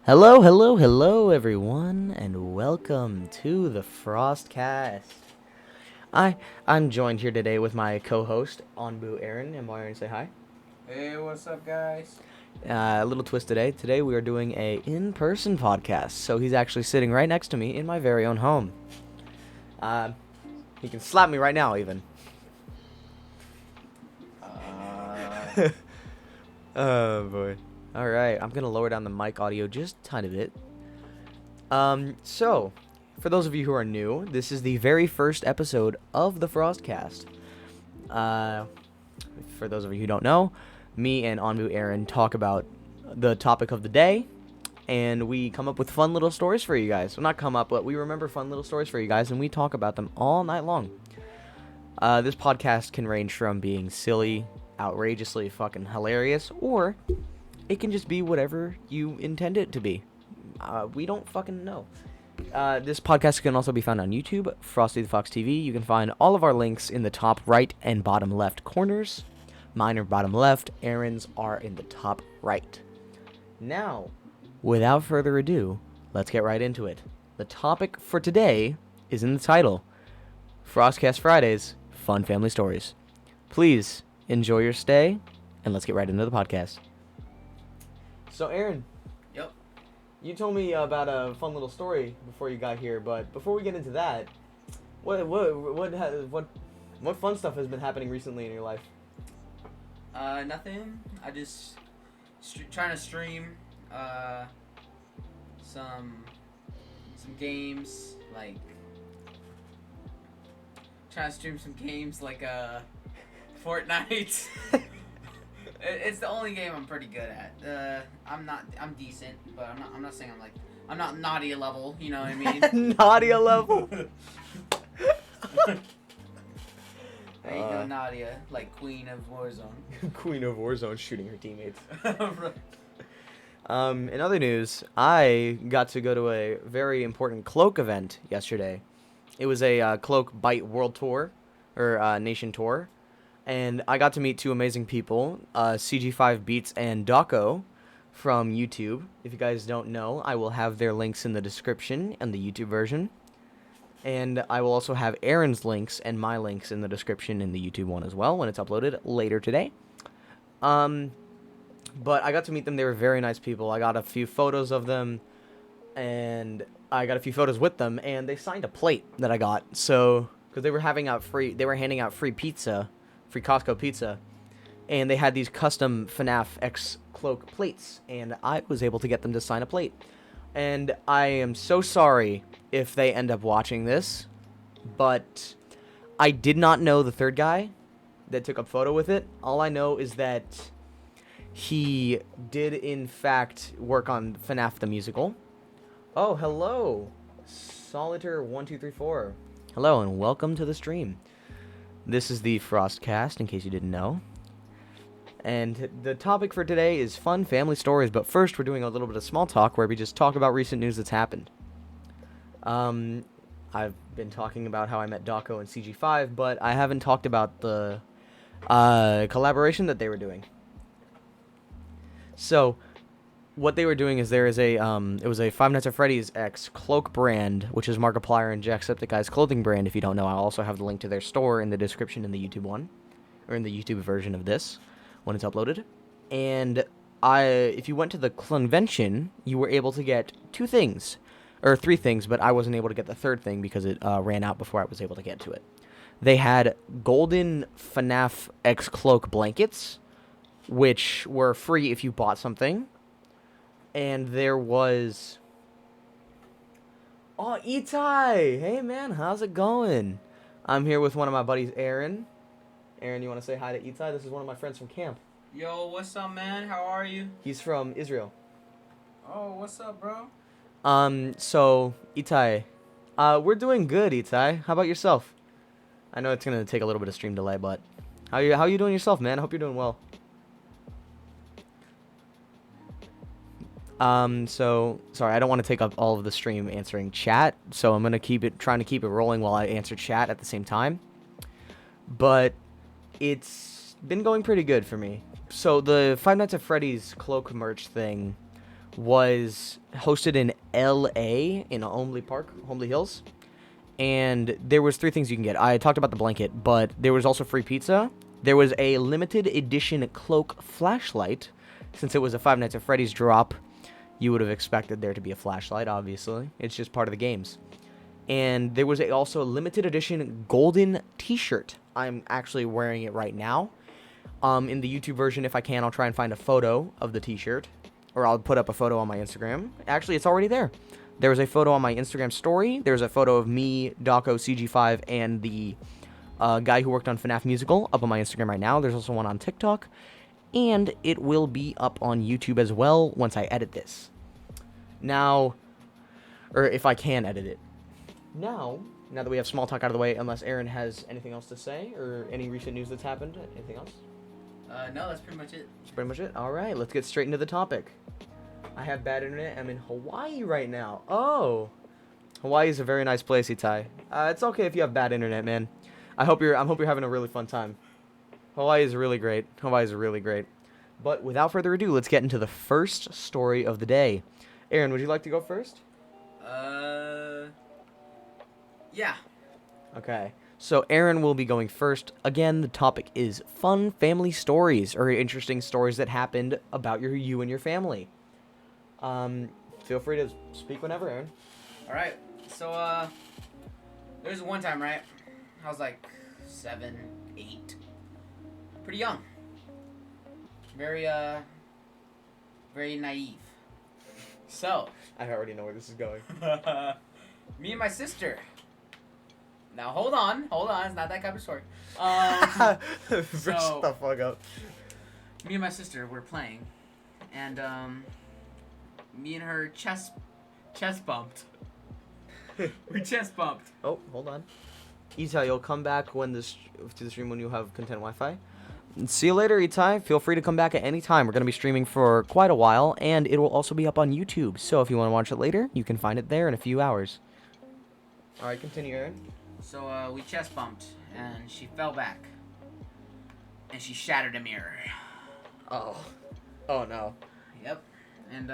Hello, hello, hello, everyone, and welcome to the Frostcast. I I'm joined here today with my co-host AnbuAaron. AnbuAaron, say hi. Hey, what's up, guys? A little twist today. Today we are doing a in-person podcast, so he's actually sitting right next to me in my very own home. Uh, he can slap me right now, even. Oh boy. All right, I'm gonna lower down the mic audio just a tiny bit. So, for those of you who are new, this is the very first episode of the Frostcast. For those of you who don't know, me and AnbuAaron talk about the topic of the day, and we come up with fun little stories for you guys. Well, not come up, but we remember fun little stories for you guys, and we talk about them all night long. This podcast can range from being silly, outrageously fucking hilarious, or it can just be whatever you intend it to be. We don't fucking know. This podcast can also be found on YouTube, Frosty the Fox TV. You can find all of our links in the top right and bottom left corners. Mine are bottom left, Aaron's are in the top right. Now, without further ado, let's get right into it. The topic for today is in the title, Frostcast Fridays, Fun Family Stories. Please enjoy your stay, and let's get right into the podcast. So, Aaron. Yep. You told me about a fun little story before you got here, but before we get into that, what fun stuff has been happening recently in your life? Nothing. I just trying to stream some games like Fortnite. It's the only game I'm pretty good at. I'm decent, but I'm not saying I'm not Nadia level. You know what I mean? Nadia level. I ain't no Nadia, like Queen of Warzone. Queen of Warzone shooting her teammates. Right. In other news, I got to go to a very important Cloak event yesterday. It was a Cloak Byte World Tour, or Nation Tour, and I got to meet two amazing people, CG5 Beats and Dawko from YouTube. If you guys don't know, I will have their links in the description and the YouTube version. And I will also have Aaron's links and my links in the description in the YouTube one as well when it's uploaded later today. But I got to meet them. They were very nice people. I got a few photos of them, and I got a few photos with them, and they signed a plate that I got. So, because they were handing out free pizza, free Costco pizza, and they had these custom FNAF X Cloak plates, and I was able to get them to sign a plate. And I am so sorry if they end up watching this, but I did not know the third guy that took a photo with it. All I know is that he did, in fact, work on FNAF the musical. Oh, hello, Solitaire1234. Hello, and welcome to the stream. This is the Frostcast, in case you didn't know. And the topic for today is fun family stories, but first we're doing a little bit of small talk where we just talk about recent news that's happened. I've been talking about how I met Dawko and CG5, but I haven't talked about the collaboration that they were doing. So, what they were doing is there is it was a Five Nights at Freddy's X Cloak brand, which is Markiplier and Jacksepticeye's clothing brand. If you don't know, I'll also have the link to their store in the description in the YouTube one, or in the YouTube version of this when it's uploaded. And if you went to the convention, you were able to get two things, or three things, but I wasn't able to get the third thing because it ran out before I was able to get to it. They had golden FNAF X Cloak blankets, which were free if you bought something. And there was... Oh, Itai! Hey, man, how's it going? I'm here with one of my buddies, Aaron. Aaron, you want to say hi to Itai? This is one of my friends from camp. Yo, what's up, man? How are you? He's from Israel. Oh, what's up, bro? So, Itai, we're doing good, Itai. How about yourself? I know it's gonna take a little bit of stream delay, but how you doing yourself, man? I hope you're doing well. So, sorry, I don't want to take up all of the stream answering chat, so I'm gonna trying to keep it rolling while I answer chat at the same time. But it's been going pretty good for me. So the Five Nights at Freddy's Cloak merch thing was hosted in L.A. in Homely Hills. And there was 3 things you can get. I talked about the blanket, but there was also free pizza. There was a limited edition cloak flashlight. Since it was a Five Nights at Freddy's drop, you would have expected there to be a flashlight, obviously. It's just part of the games. And there was also a limited edition golden t-shirt. I'm actually wearing it right now. In the YouTube version, if I can, I'll try and find a photo of the t-shirt. Or I'll put up a photo on my Instagram. Actually, it's already there. There was a photo on my Instagram story. There's a photo of me, Daco, CG5, and the guy who worked on FNAF Musical up on my Instagram right now. There's also one on TikTok. And it will be up on YouTube as well once I edit this. Now, or if I can edit it. Now that we have small talk out of the way, unless Aaron has anything else to say, or any recent news that's happened, anything else? No, that's pretty much it. That's pretty much it? Alright, let's get straight into the topic. I have bad internet. I'm in Hawaii right now. Oh, Hawaii is a very nice place, Itai. It's okay if you have bad internet, man. I hope you're having a really fun time. Hawaii is really great. Hawaii is really great. But without further ado, let's get into the first story of the day. Aaron, would you like to go first? Yeah. Okay. So Aaron will be going first. Again, the topic is fun family stories, or interesting stories that happened about you and your family. Feel free to speak whenever, Aaron. All right. So, there's one time, right? I was like 7, 8. Pretty young. Very naive. So. I already know where this is going. Me and my sister. Now, hold on. It's not that kind of story. Shut the fuck up. Me and my sister were playing, and, me and her chest bumped. We chest bumped. Oh, hold on. Itai, you'll come back to the stream when you have content Wi-Fi. See you later, Itai. Feel free to come back at any time. We're going to be streaming for quite a while, and it will also be up on YouTube. So if you want to watch it later, you can find it there in a few hours. All right, continue, Aaron. So, we chest bumped, and she fell back, and she shattered a mirror. Oh no. Yep. And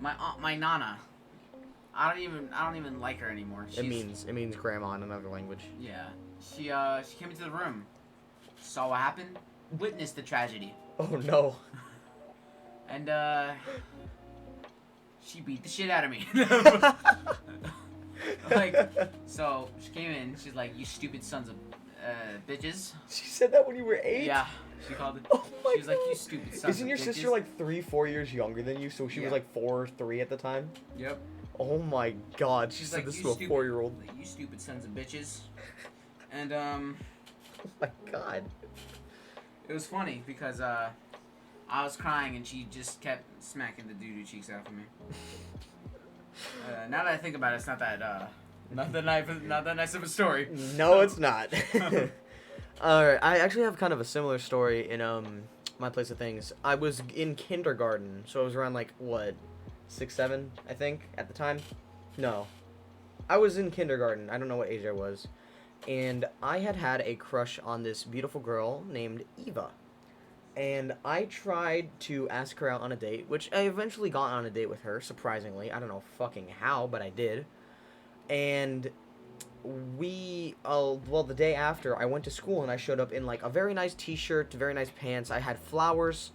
my nana, I don't even like her anymore. It means grandma in another language. Yeah. She came into the room, saw what happened, witnessed the tragedy. Oh no. And she beat the shit out of me. So she came in, she's like, "You stupid sons of bitches." She said that when you were 8? Yeah. She called it. Oh my She was like, "You stupid sons of bitches." Isn't your sister like 3-4 years younger than you? So she was like 4 or 3 at the time? Yep. Oh my god, she She's said like, this "You to a stupid- 4-year-old. You stupid sons of bitches. And Oh my god. it was funny because I was crying and she just kept smacking the doo-doo cheeks out of me. Now that I think about it, it's not that not that nice of a story. No, it's not. Alright, I actually have kind of a similar story in my place of things. I was in kindergarten, so I was around like what, 6, 7, I think, at the time. No, I was in kindergarten. I don't know what age I was, and I had a crush on this beautiful girl named Eva. And I tried to ask her out on a date, which I eventually got on a date with her, surprisingly. I don't know fucking how, but I did. And the day after, I went to school and I showed up in like a very nice t-shirt, very nice pants. I had flowers.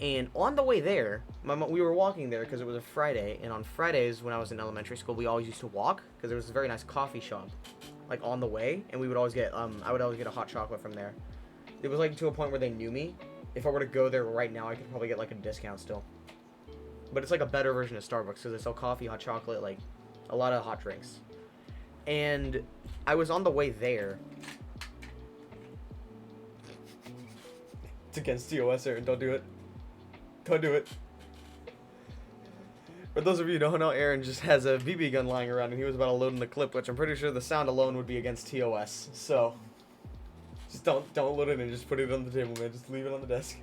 And on the way there, we were walking there because it was a Friday. And on Fridays, when I was in elementary school, we always used to walk because there was a very nice coffee shop, like on the way. And we would always get, I would always get a hot chocolate from there. It was like to a point where they knew me. If I were to go there right now, I could probably get like a discount still. But it's like a better version of Starbucks because they sell coffee, hot chocolate, like a lot of hot drinks. And I was on the way there. It's against TOS, Aaron. Don't do it. Don't do it. For those of you who don't know, Aaron just has a BB gun lying around and he was about to load in the clip, which I'm pretty sure the sound alone would be against TOS. So just don't load it and just put it on the table, man. Just leave it on the desk.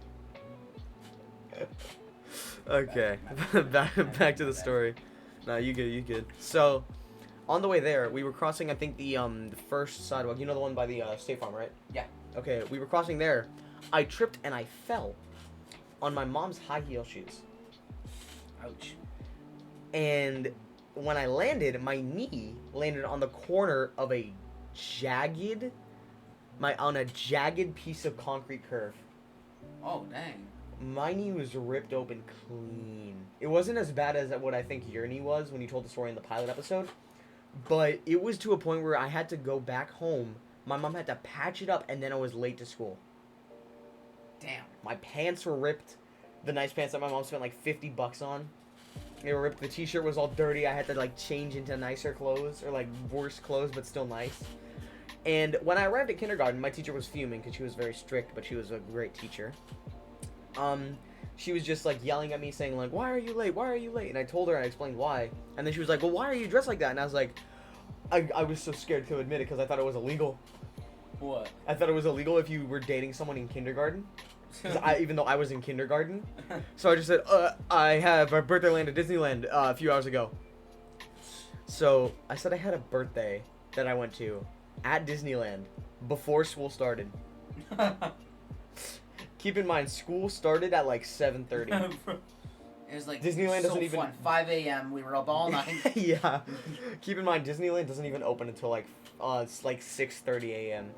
Okay, back to the story. No, you good. So, on the way there, we were crossing, I think, the first sidewalk. You know the one by the State Farm, right? Yeah. Okay, we were crossing there. I tripped and I fell on my mom's high heel shoes. Ouch. And when I landed, my knee landed on the corner of a jagged piece of concrete curve. Oh, dang. My knee was ripped open clean. It wasn't as bad as what I think your knee was when you told the story in the pilot episode, but it was to a point where I had to go back home. My mom had to patch it up, and then I was late to school. Damn. My pants were ripped. The nice pants that my mom spent like $50 on. They were ripped. The t-shirt was all dirty. I had to like change into nicer clothes, or like worse clothes, but still nice. And when I arrived at kindergarten, my teacher was fuming because she was very strict, but she was a great teacher. She was just like yelling at me saying like, why are you late? Why are you late? And I told her, and I explained why. And then she was like, well, why are you dressed like that? And I was like, I was so scared to admit it because I thought it was illegal. What? I thought it was illegal if you were dating someone in kindergarten. Even though I was in kindergarten. So I just said, I have a birthday land at Disneyland a few hours ago. So I said I had a birthday that I went to at Disneyland before school started. Keep in mind, school started at like 7:30. It was like Disneyland so doesn't even. fun. 5 a.m. We were up all night. Yeah. Keep in mind, Disneyland doesn't even open until like it's like 6:30 a.m.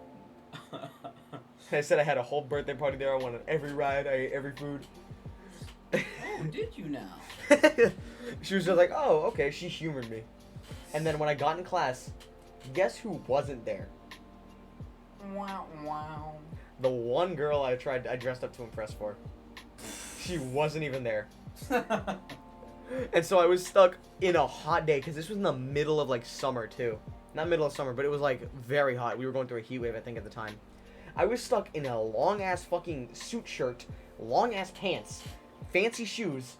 I said I had a whole birthday party there. I wanted every ride. I ate every food. Oh, did you now? She was just like, oh, okay. She humored me. And then when I got in class, guess who wasn't there? Wow, wow. The one girl I dressed up to impress for. She wasn't even there. And so I was stuck in a hot day, because this was in the middle of like summer too. Not middle of summer, but it was like very hot. We were going through a heat wave, I think, at the time. I was stuck in a long ass fucking suit shirt, long ass pants, fancy shoes,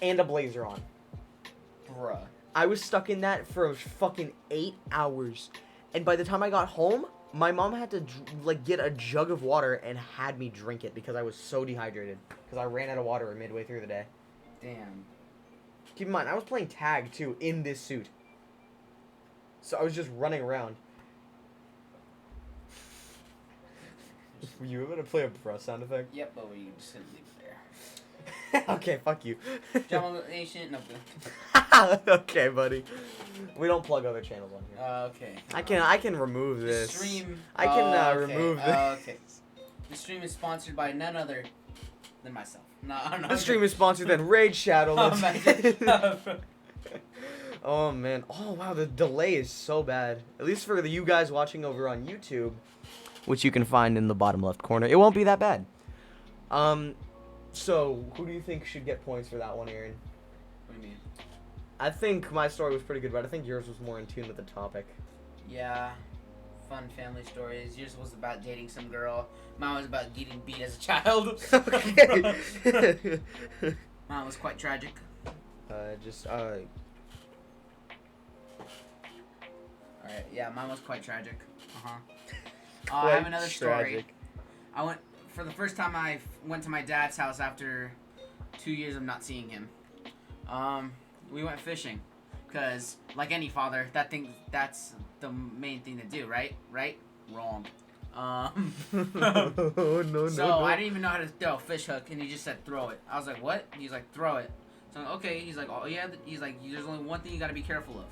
and a blazer on. Bruh. I was stuck in that for fucking 8 hours. And by the time I got home, my mom had to like get a jug of water and had me drink it because I was so dehydrated. Because I ran out of water midway through the day. Damn. Keep in mind, I was playing tag too in this suit. So I was just running around. Were you able to play a bruh sound effect? Yep, but we just gonna leave it there. Okay, fuck you. Jungle Nation, no. Okay, buddy. We don't plug other channels on here. Okay. I can remove The this. stream. I can okay, remove this. Okay. The stream is sponsored by none other than myself. No, I'm not. The stream is sponsored than Raid Shadow. Oh, man. Oh man. Oh wow, the delay is so bad. At least for you guys watching over on YouTube, which you can find in the bottom left corner. It won't be that bad. So who do you think should get points for that one, Aaron? What do you mean? I think my story was pretty good, but I think yours was more in tune with the topic. Yeah. Fun family stories. Yours was about dating some girl. Mine was about getting beat as a child. Okay. Mine was quite tragic. Alright, yeah, mine was quite tragic. I have another story. I went, for the first time I went to my dad's house after 2 years of not seeing him. We went fishing. Because, like any father, that's the main thing to do, right? Right? Wrong. No. So, I didn't even know how to throw a fish hook, and he just said, throw it. I was like, what? He's like, throw it. So, I'm like, okay. He's like, oh, yeah. He's like, there's only one thing you gotta be careful of.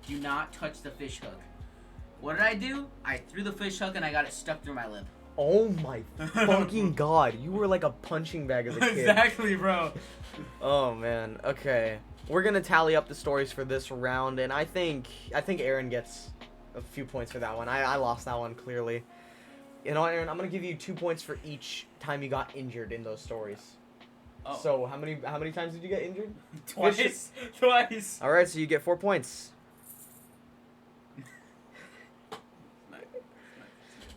Do not touch the fish hook. What did I do? I threw the fish hook, and I got it stuck through my lip. Oh my fucking god. You were like a punching bag as a kid. Exactly, bro. Oh man. Okay. We're gonna tally up the stories for this round, and I think Aaron gets a few points for that one. I lost that one clearly. You know, Aaron, I'm gonna give you 2 points for each time you got injured in those stories. Oh. So how many times did you get injured? Twice. Twice. All right, so you get 4 points.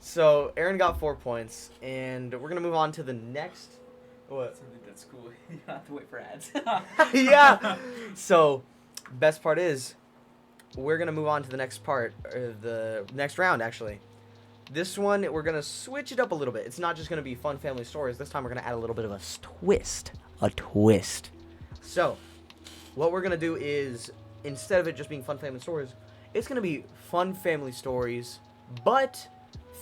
So Aaron got 4 points, and we're gonna move on to the next. What? Something that's cool. You don't have to wait for ads. Yeah. So, best part is, we're gonna move on to the next part, or the next round actually. This one, we're gonna switch it up a little bit. It's not just gonna be fun family stories. This time, we're gonna add a little bit of a twist. A twist. So, what we're gonna do is, instead of it just being fun family stories, it's gonna be fun family stories, but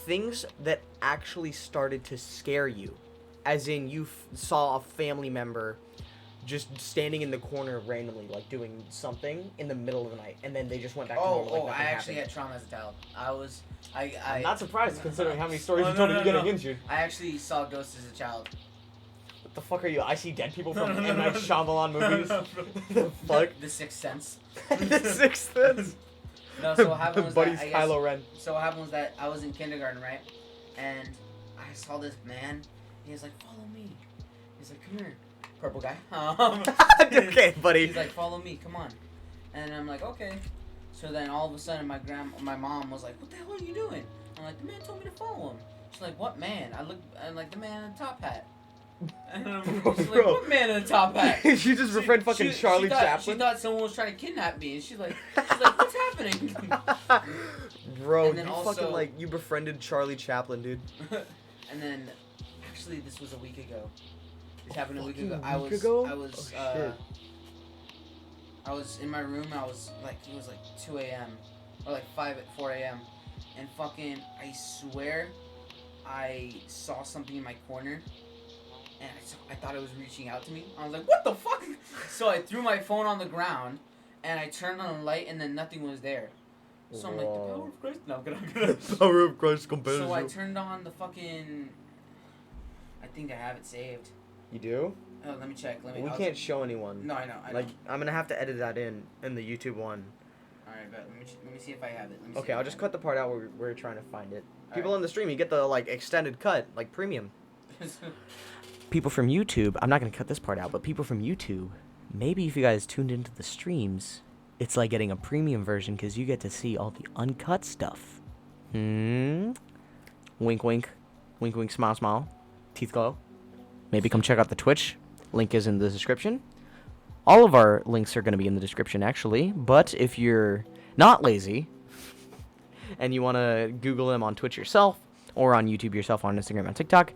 things that actually started to scare you. As in, you saw a family member just standing in the corner randomly, like doing something in the middle of the night, and then they just went back to normal. Like I actually had trauma as a child. I'm not surprised considering how many stories you told me getting injured. I actually saw ghosts as a child. What the fuck are you? I see dead people from M. Night Shyamalan movies. The fuck? The Sixth Sense. The Sixth Sense. No, so what happened was Buddy's Kylo Ren. So what happened was that I was in kindergarten, right? And I saw this man. He was like, "Follow me." He's like, "Come here, purple guy." Okay, buddy. He's like, "Follow me, come on." And I'm like, "Okay." So then all of a sudden, my mom was like, "What the hell are you doing?" I'm like, "The man told me to follow him." She's like, "What man?" I'm like, "The man in the top hat." And she's like, "What man in a top hat?" She just befriended fucking Charlie Chaplin. She thought someone was trying to kidnap me, and she's like, "What's happening?" Bro, you fucking like you befriended Charlie Chaplin, dude. And then, actually, this was a week ago. This happened a week ago. I was in my room. I was like, it was like 2 a.m. or like 4 a.m. And fucking, I swear, I saw something in my corner. And I thought it was reaching out to me. I was like, what the fuck? So I threw my phone on the ground, and I turned on the light, and then nothing was there. So I'm like, the power of Christ? No, the power of Christ compels you. So I turned on the fucking... I think I have it saved. You do? Oh, let me check. We can't show anyone. No, I know. Like, I'm going to have to edit that in the YouTube one. Alright, but let me see if I have it. Okay, I'll just cut the part out where we're trying to find it. People on the stream, you get the, like, extended cut, like, premium. People from YouTube, I'm not going to cut this part out, but people from YouTube, maybe if you guys tuned into the streams, it's like getting a premium version because you get to see all the uncut stuff. Wink, wink. Wink, wink, smile, smile. Teeth glow. Maybe come check out the Twitch. Link is in the description. All of our links are going to be in the description, actually. But if you're not lazy and you want to Google them on Twitch yourself or on YouTube yourself, on Instagram and TikTok,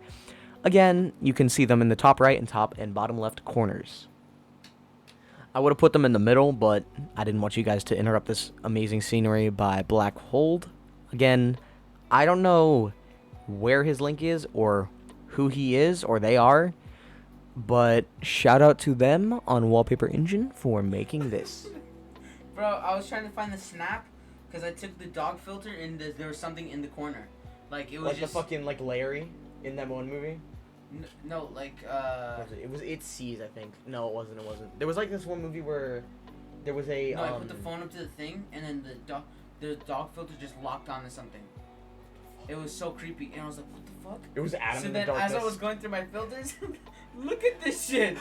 again, you can see them in the top right and top and bottom left corners. I would have put them in the middle, but I didn't want you guys to interrupt this amazing scenery by Black Hold. Again, I don't know where his link is or who he is or they are, but shout out to them on Wallpaper Engine for making this. Bro, I was trying to find the snap because I took the dog filter and there was something in the corner. Like, it was like just... the fucking, like, Larry in that one movie? No, like, It Sees, I think. No, it wasn't. There was, like, this one movie where there was a, No, I put the phone up to the thing, and then the dog filter just locked onto something. It was so creepy, and I was like, what the fuck? It was Adam in the darkness. So then, as I was going through my filters, look at this shit!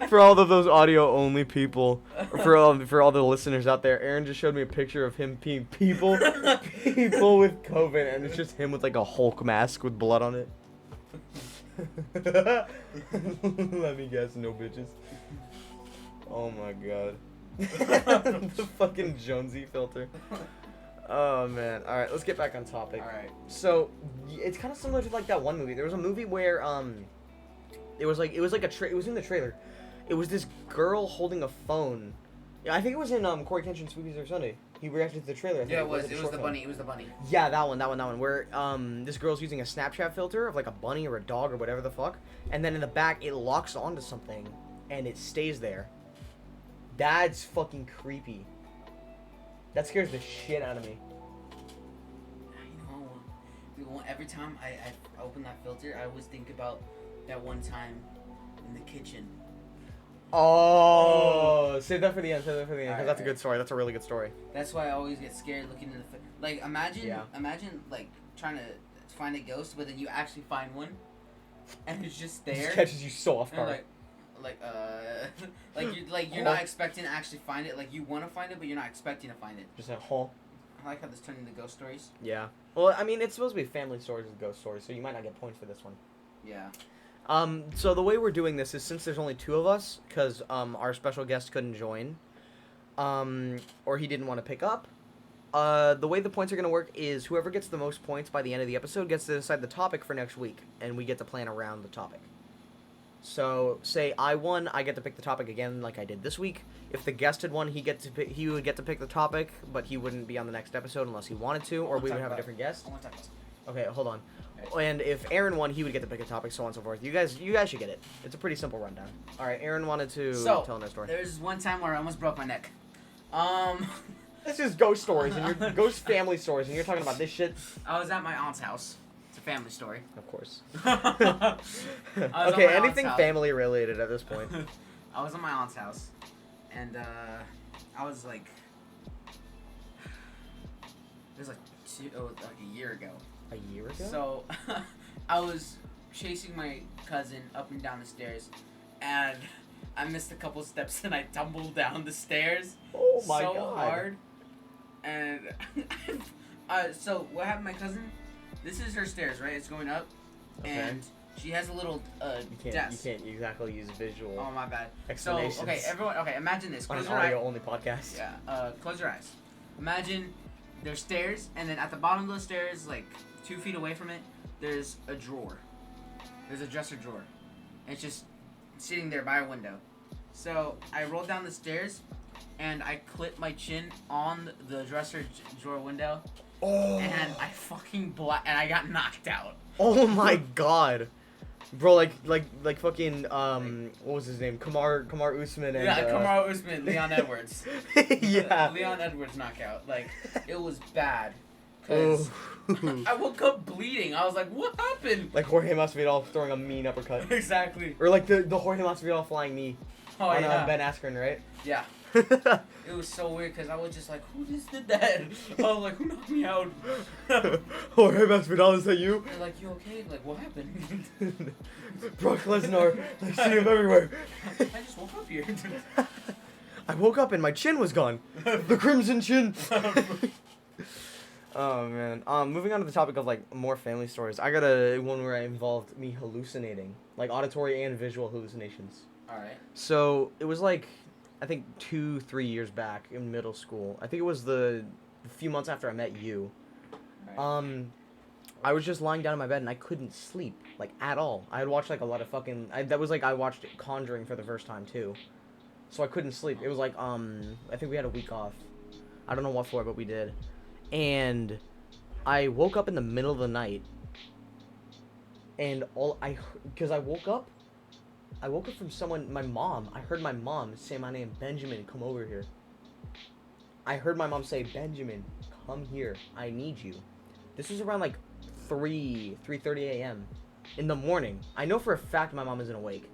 For all of those audio-only people, for all the listeners out there, Aaron just showed me a picture of him being people with COVID, and it's just him with like a Hulk mask with blood on it. Let me guess, no bitches. Oh my god. The fucking Jonesy filter. Oh man. All right, let's get back on topic. All right. So it's kind of similar to like that one movie. There was a movie where it was in the trailer. It was this girl holding a phone. Yeah, I think it was in Corey Kenshin's Spookies Every Sunday. He reacted to the trailer. Yeah, it was the bunny. It was the bunny. Yeah, that one. Where this girl's using a Snapchat filter of like a bunny or a dog or whatever the fuck, and then in the back it locks onto something, and it stays there. That's fucking creepy. That scares the shit out of me. You know, every time I open that filter, I always think about that one time in the kitchen. Oh, save that for the end. Because that's a good story. That's a really good story. That's why I always get scared looking in the like. Imagine like trying to find a ghost, but then you actually find one, and it's just there. It catches you so off guard. You're not expecting to actually find it. Like you want to find it, but you're not expecting to find it. Just a hole. I like how this turned into ghost stories. Yeah. Well, I mean, it's supposed to be family stories with ghost stories, so you might not get points for this one. Yeah. So the way we're doing this is since there's only 2 of us, because our special guest couldn't join, or he didn't want to pick up. The way the points are going to work is whoever gets the most points by the end of the episode gets to decide the topic for next week, and we get to plan around the topic. So, say I won, I get to pick the topic again like I did this week. If the guest had won, he would get to pick the topic, but he wouldn't be on the next episode unless he wanted to, or we would have a different guest. I want to talk Okay, hold on. And if Aaron won, he would get the pick a topic, so on and so forth. You guys should get it. It's a pretty simple rundown. All right, Aaron wanted to tell another story. There's one time where I almost broke my neck. This is ghost stories and your ghost family stories, and you're talking about this shit. I was at my aunt's house. It's a family story. Of course. Okay, anything family related at this point. I was at my aunt's house, and I was like, it was like a year ago. A year ago? So, I was chasing my cousin up and down the stairs, and I missed a couple steps, and I tumbled down the stairs. Oh my God. So hard. And so what happened to my cousin? This is her stairs, right? It's going up, and she has a little desk. You can't exactly use visual. Oh, my bad. Explanations. So everyone. Okay, imagine this. On Close an your eyes. audio only podcast. Yeah. Close your eyes. Imagine there's stairs, and then at the bottom of those stairs, like 2 feet away from it, there's a drawer. There's a dresser drawer. And it's just sitting there by a window. So I rolled down the stairs, and I clipped my chin on the dresser drawer window. Oh. And I fucking and I got knocked out. Oh my God. Bro, like fucking what was his name? Kamar Usman and Kamar Usman, Leon Edwards. Yeah. Leon Edwards knockout. Like, it was bad. Cause I woke up bleeding. I was like, what happened? Like Jorge Masvidal throwing a mean uppercut. Exactly. Or like the Jorge Masvidal flying knee on Ben Askren, right? Yeah. It was so weird because I was just like, who just did that? I was like, who knocked me out? Jorge Masvidal, is that you? They're like, you okay? Like, what happened? Brock Lesnar, I see him everywhere. I just woke up here. I woke up and my chin was gone. The crimson chin. Oh man. Moving on to the topic of like more family stories. I got one where I involved me hallucinating, like auditory and visual hallucinations. All right. So it was like, I think 2-3 years back in middle school. I think it was the few months after I met you. Right. I was just lying down in my bed and I couldn't sleep, like at all. I had watched like a lot of fucking. I watched Conjuring for the first time too, so I couldn't sleep. It was like I think we had a week off. I don't know what for, but we did. And I woke up in the middle of the night, and because I woke up from someone, my mom. I heard my mom say my name, Benjamin, come over here. I heard my mom say, Benjamin, come here, I need you. This was around like 3:30 a.m. in the morning. I know for a fact my mom isn't awake,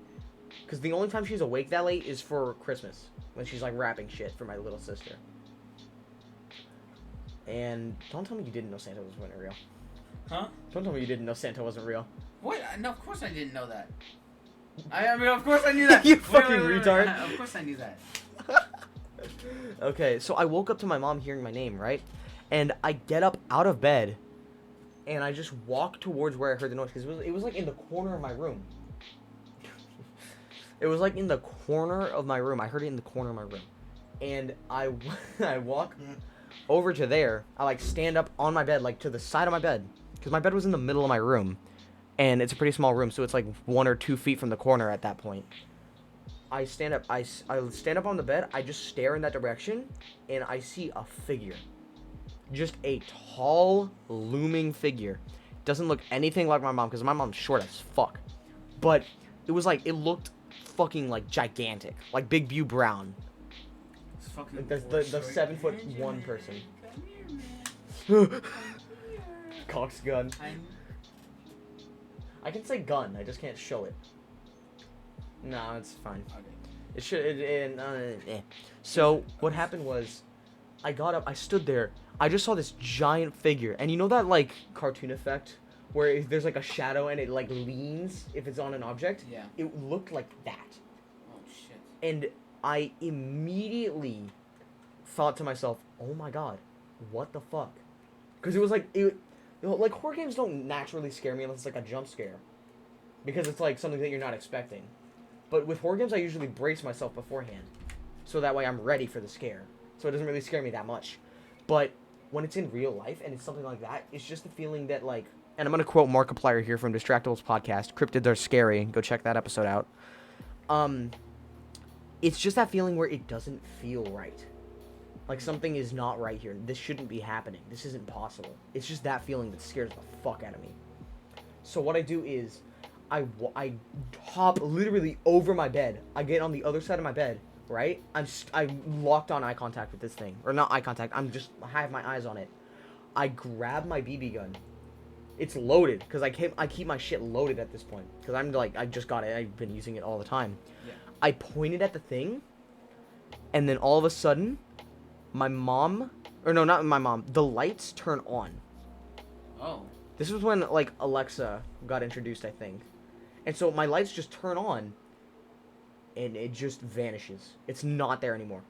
because the only time she's awake that late is for Christmas, when she's like wrapping shit for my little sister. And don't tell me you didn't know Santa wasn't real. Huh? Don't tell me you didn't know Santa wasn't real. What? No, of course I didn't know that. I mean, of course I knew that. You fucking retard. Of course I knew that. Okay, so I woke up to my mom hearing my name, right? And I get up out of bed, and I just walk towards where I heard the noise, because it was like in the corner of my room. It was like in the corner of my room. I heard it in the corner of my room. And I walk over to there. I like stand up on my bed, like to the side of my bed, because my bed was in the middle of my room. And it's a pretty small room, so it's like 1 or 2 feet from the corner at that point. I stand up. I stand up on the bed. I just stare in that direction, and I see a figure. Just a tall, looming figure. Doesn't look anything like my mom, because my mom's short as fuck. But it was like, it looked fucking like gigantic, like Big Bew Brown. It's fucking like the 7'1" person. Cock's gun. I can say gun, I just can't show it. No, it's fine. Okay. It should. So what happened was, I got up, I stood there, I just saw this giant figure, and you know that like cartoon effect where there's like a shadow and it like leans if it's on an object? Yeah. It looked like that. Oh shit. And I immediately thought to myself, oh my god, what the fuck? Because it was like, like horror games don't naturally scare me unless it's like a jump scare, because it's like something that you're not expecting. But with horror games, I usually brace myself beforehand, so that way I'm ready for the scare, so it doesn't really scare me that much. But when it's in real life and it's something like that, it's just the feeling that like, and I'm gonna quote Markiplier here from Distractables podcast, cryptids are scary, go check that episode out. It's just that feeling where it doesn't feel right. Like, something is not right here. This shouldn't be happening. This isn't possible. It's just that feeling that scares the fuck out of me. So what I do is, I hop literally over my bed. I get on the other side of my bed, right? I'm locked on eye contact with this thing. Or not eye contact, I have my eyes on it. I grab my BB gun. It's loaded, because I keep my shit loaded at this point. Because I'm like, I just got it, I've been using it all the time. Yeah. I point it at the thing, and then all of a sudden, my mom, or no, not my mom, the lights turn on. Oh. This was when, like, Alexa got introduced, I think. And so my lights just turn on, and it just vanishes. It's not there anymore.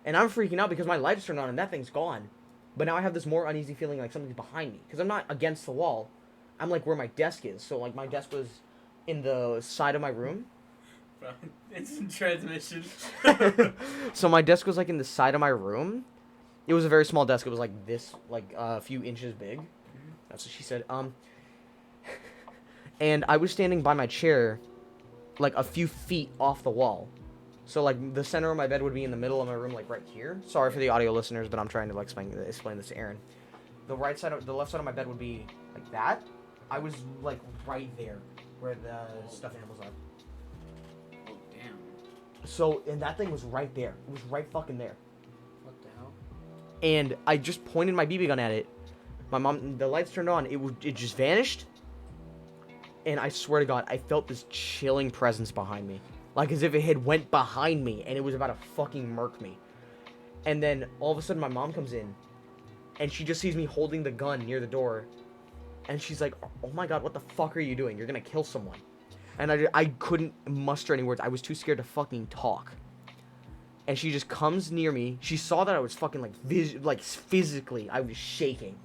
And I'm freaking out because my lights turned on and that thing's gone. But now I have this more uneasy feeling like something's behind me. Because I'm not against the wall. I'm, like, where my desk is. So, like, my desk was in the side of my room. Bro, it's in transmission. So my desk was, like, in the side of my room. It was a very small desk. It was, like, this, like, a few inches big. That's what she said. And I was standing by my chair, like, a few feet off the wall. So, like, the center of my bed would be in the middle of my room, like, right here. Sorry for the audio listeners, but I'm trying to, like, explain this to Aaron. The left side of my bed would be like that. I was, like, right there where the stuffed animals are. Oh, damn. So, and that thing was right there. It was right fucking there. What the hell? And I just pointed my BB gun at it. My mom, the lights turned on. It just vanished. And I swear to God, I felt this chilling presence behind me. Like as if it had went behind me and it was about to fucking murk me. And then all of a sudden my mom comes in. And she just sees me holding the gun near the door. And she's like, oh my God, what the fuck are you doing? You're gonna kill someone. And I couldn't muster any words. I was too scared to fucking talk. And she just comes near me. She saw that I was fucking like physically, I was shaking.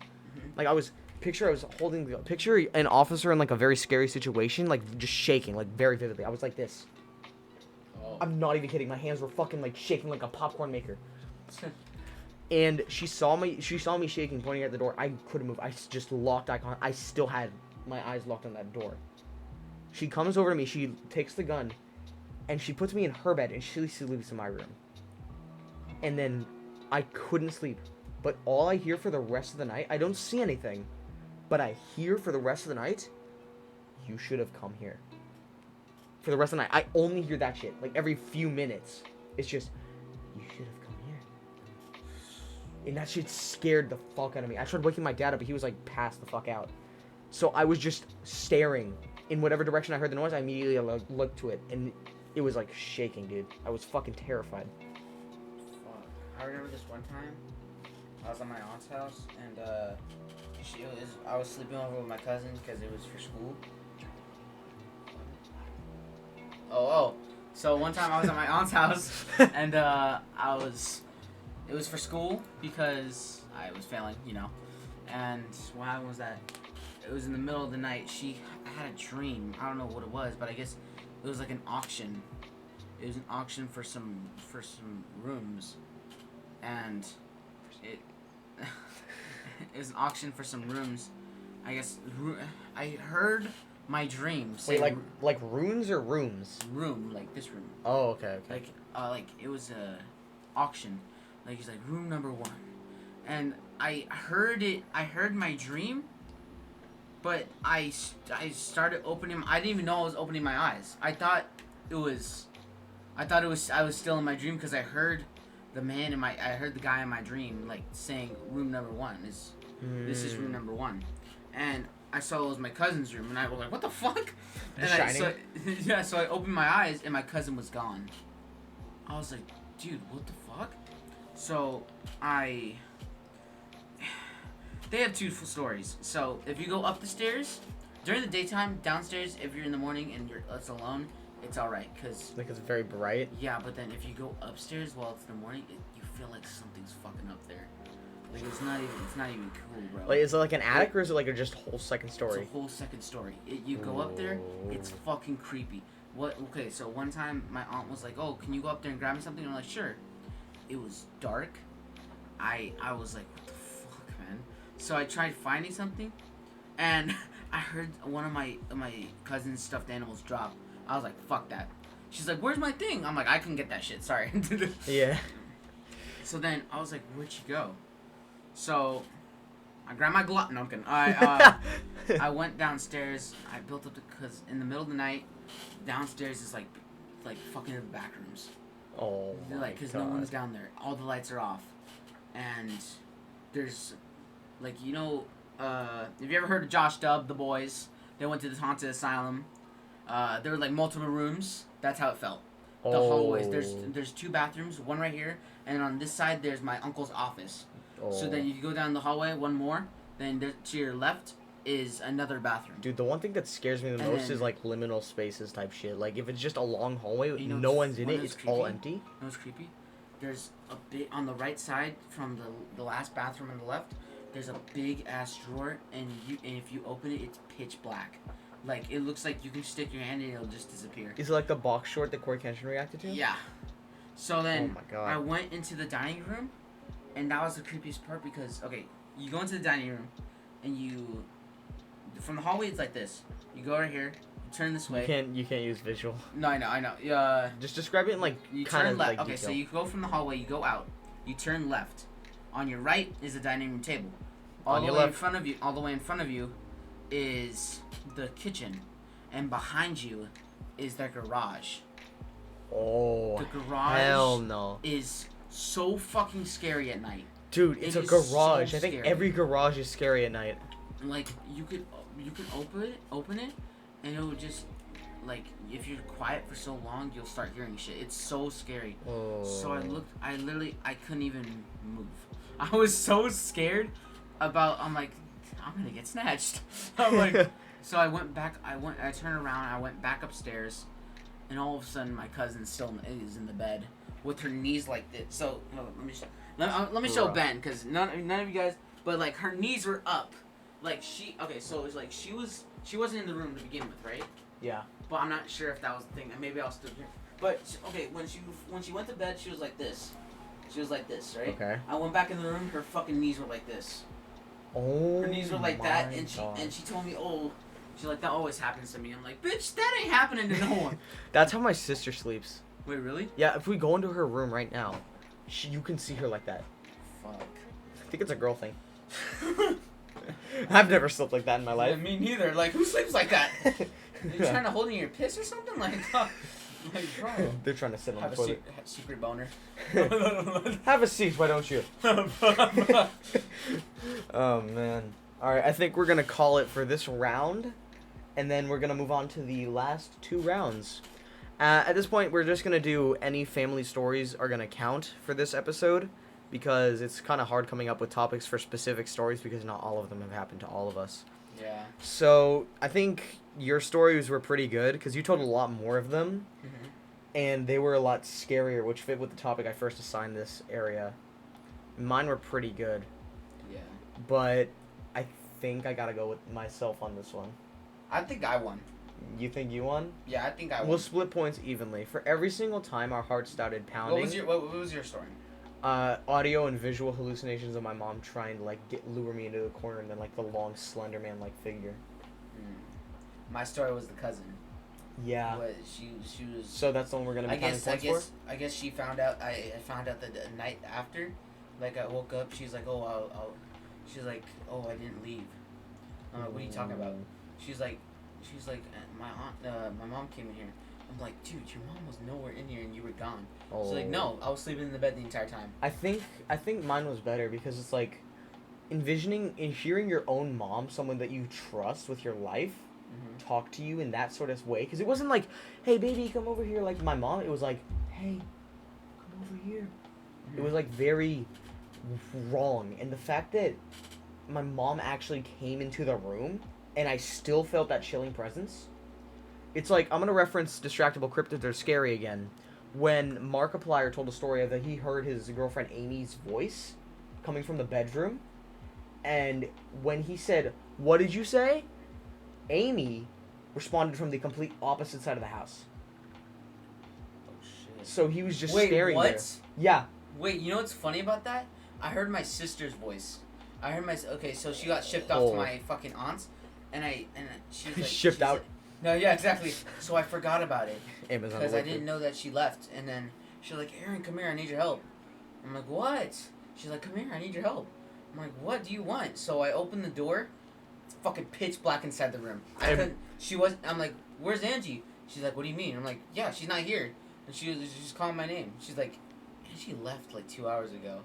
Like I was picture an officer in like a very scary situation, like just shaking, like very vividly. I was like this. Oh. I'm not even kidding. My hands were fucking like shaking like a popcorn maker. And she saw me shaking, pointing at the door. I couldn't move. I just locked eye contact. I still had my eyes locked on that door. She comes over to me. She takes the gun, and she puts me in her bed, and she sleeps in my room. And then I couldn't sleep. But all I hear for the rest of the night, I don't see anything, but I hear for the rest of the night, you should have come here. For the rest of the night, I only hear that shit. Like every few minutes, it's just, you should have come here. And that shit scared the fuck out of me. I tried waking my dad up, but he was like passed the fuck out. So I was just staring in whatever direction I heard the noise. I immediately looked to it, and it was like shaking, dude. I was fucking terrified. Fuck. I remember this one time. I was at my aunt's house, and I was sleeping over with my cousin because it was for school. So one time I was at my aunt's house, and it was for school because I was failing, you know. And what happened was that it was in the middle of the night. She had a dream. I don't know what it was, but I guess it was like an auction. It was an auction for some rooms, and it was an auction for some rooms. I guess I heard my dream say. Wait, like runes or rooms? Room, like this room. Oh, okay. Like it was a auction. Like he's like room number 1, and I heard it. I heard my dream, but I started opening. I didn't even know I was opening my eyes. I thought I was still in my dream because I heard the guy in my dream like saying room number 1 is this is room number 1, and I saw it was my cousin's room, and I was like, what the fuck? So I opened my eyes and my cousin was gone. I was like, dude, what the fuck? So they have two full stories. So if you go up the stairs during the daytime, downstairs if you're in the morning and it's alone, it's all right because it's very bright. Yeah, but then if you go upstairs while it's in the morning, you feel like something's fucking up there. Like it's not even cool, bro. Like is it like an attic or is it like a just whole second story? It's a whole second story. You go up there, it's fucking creepy. What? Okay, so one time my aunt was like, "Oh, can you go up there and grab me something?" I'm like, "Sure." It was dark. I was like, "What the fuck, man?" So I tried finding something, and I heard one of my cousin's stuffed animals drop. I was like, "Fuck that." She's like, "Where's my thing?" I'm like, "I can get that shit. Sorry." Yeah. So then I was like, where'd she go? So I grabbed my glove. No, I'm kidding. I went downstairs. I built up because in the middle of the night, downstairs is like fucking in the back rooms. Oh. They're like, because no one's down there. All the lights are off, and there's like have you ever heard of Josh Dub, The Boys? They went to this haunted asylum. There were like multiple rooms. That's how it felt. The hallways. There's 2 bathrooms, one right here, and on this side there's my uncle's office. Oh. So then you go down the hallway, one more. Then to your left is another bathroom. Dude, the one thing that scares me the most is like liminal spaces type shit. Like if it's just a long hallway, no one's in it, it's all empty. You know what's creepy? There's a bit on the right side from the last bathroom on the left. There's a big ass drawer, and if you open it, it's pitch black. Like it looks like you can stick your hand in, it'll just disappear. Is it like the box short that Corey Kenshin reacted to? Yeah. So then oh my God. I went into the dining room, and that was the creepiest part because you go into the dining room, and from the hallway it's like this. You go right here, you turn this way. You can't use visual. No, I know. Just describe it in like you kind turn of left. like Okay, detail. so you go from the hallway, you go out, you turn left. On your right is the dining room table. All the way in front of you is the kitchen, and behind you is the garage. Oh, the garage hell no. is so fucking scary at night. Dude, it's a garage. So I think scary. every garage is scary at night. Like you could open it, and it would just like if you're quiet for so long, you'll start hearing shit. It's so scary. Oh. So I couldn't even move. I was so scared about. I'm like, I'm gonna get snatched. I'm like, so I went back. I turned around. I went back upstairs, and all of a sudden, my cousin still is in the bed with her knees like this. So let me show Ben, because none of you guys. But like her knees were up, like so it was like she wasn't in the room to begin with, right? Yeah. But I'm not sure if that was the thing. Maybe I was still here. But when she went to bed, she was like this. She was like this, right? Okay. I went back in the room. Her fucking knees were like this. Oh. Her knees were like that, and she told me, she's like, that always happens to me. I'm like, bitch, that ain't happening to no one. That's how my sister sleeps. Wait, really? Yeah. If we go into her room right now, you can see her like that. Fuck. I think it's a girl thing. I've never slept like that in my life. Yeah, me neither. Like, who sleeps like that? Are you trying to hold in your piss or something? Like, bro. They're trying to sit on the toilet. Secret boner. Have a seat, why don't you? Oh, man. Alright, I think we're going to call it for this round. And then we're going to move on to the last 2 rounds. At this point, we're just going to do any family stories are going to count for this episode. Because it's kind of hard coming up with topics for specific stories because not all of them have happened to all of us. Yeah. So, I think your stories were pretty good because you told a lot more of them. Mm-hmm. And they were a lot scarier, which fit with the topic I first assigned this area. Mine were pretty good. Yeah. But I think I gotta go with myself on this one. I think I won. You think you won? Yeah, I think I won. We'll split points evenly. For every single time our heart started pounding... What was your story? Audio and visual hallucinations of my mom trying to lure me into the corner, and then like the long slender man like figure. My story was the cousin. Yeah. She was. So that's the one we're gonna be counting points for? I guess she found out. I found out the night after. Like I woke up, she's like, she's like, I didn't leave. I'm like, what are you talking about? She's like, my mom came in here. I'm like, dude, your mom was nowhere in here and you were gone. Oh. She's like, no, I was sleeping in the bed the entire time. I think mine was better because it's like envisioning and hearing your own mom, someone that you trust with your life, talk to you in that sort of way. Because it wasn't like, hey, baby, come over here like my mom. It was like, hey, come over here. It was like very wrong. And the fact that my mom actually came into the room and I still felt that chilling presence. It's like, I'm going to reference Distractible Cryptids Are Scary again. When Markiplier told a story of that he heard his girlfriend Amy's voice coming from the bedroom. And when he said, what did you say? Amy responded from the complete opposite side of the house. Oh, shit. So he was just staring there. Yeah. Wait, you know what's funny about that? I heard my sister's voice. So she got shipped off to my fucking aunt's. And she's like... Shipped out? No, yeah, exactly. So I forgot about it. Amazon. Because I didn't know that she left. And then she's like, Aaron, come here, I need your help. I'm like, what? She's like, come here, I need your help. I'm like, what do you want? So I open the door. It's fucking pitch black inside the room. I'm like, where's Angie? She's like, what do you mean? I'm like, yeah, she's not here. And she's calling my name. She's like, she left like 2 hours ago.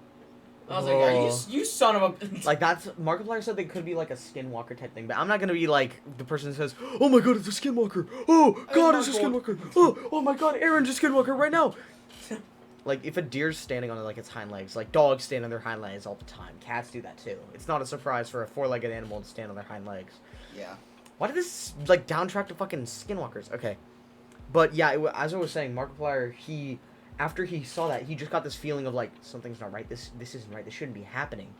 I was like, are you son of a... Like, that's... Markiplier said they could be, like, a skinwalker type thing, but I'm not gonna be, like, the person that says, oh my god, it's a skinwalker! Oh, god, it's a skinwalker! Oh my god, Aaron's a skinwalker right now! Like, if a deer's standing on, like, its hind legs, like, dogs stand on their hind legs all the time. Cats do that, too. It's not a surprise for a four-legged animal to stand on their hind legs. Yeah. Why did this, like, downtrack to fucking skinwalkers? Okay. But, yeah, as I was saying, Markiplier, after he saw that, he just got this feeling of, like, something's not right. This isn't right. This shouldn't be happening.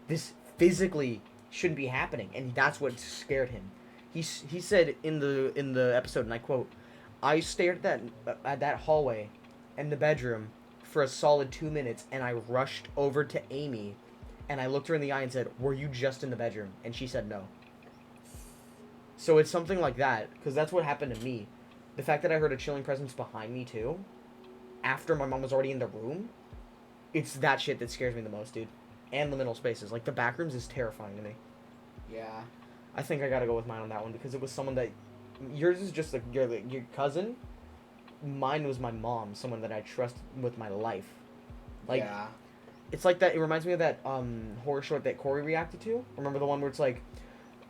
This physically shouldn't be happening. And that's what scared him. He said in the episode, and I quote, I stared at that hallway in the bedroom for a solid 2 minutes, and I rushed over to Amy, and I looked her in the eye and said, were you just in the bedroom? And she said no. So it's something like that, because that's what happened to me. The fact that I heard a chilling presence behind me, too, after my mom was already in the room, it's that shit that scares me the most, dude. And liminal spaces. Like, the back rooms is terrifying to me. Yeah. I think I gotta go with mine on that one, because it was someone that... Yours is just, like, your cousin. Mine was my mom, someone that I trust with my life. Like, yeah. It's like that. It reminds me of that horror short that Corey reacted to. Remember the one where it's like,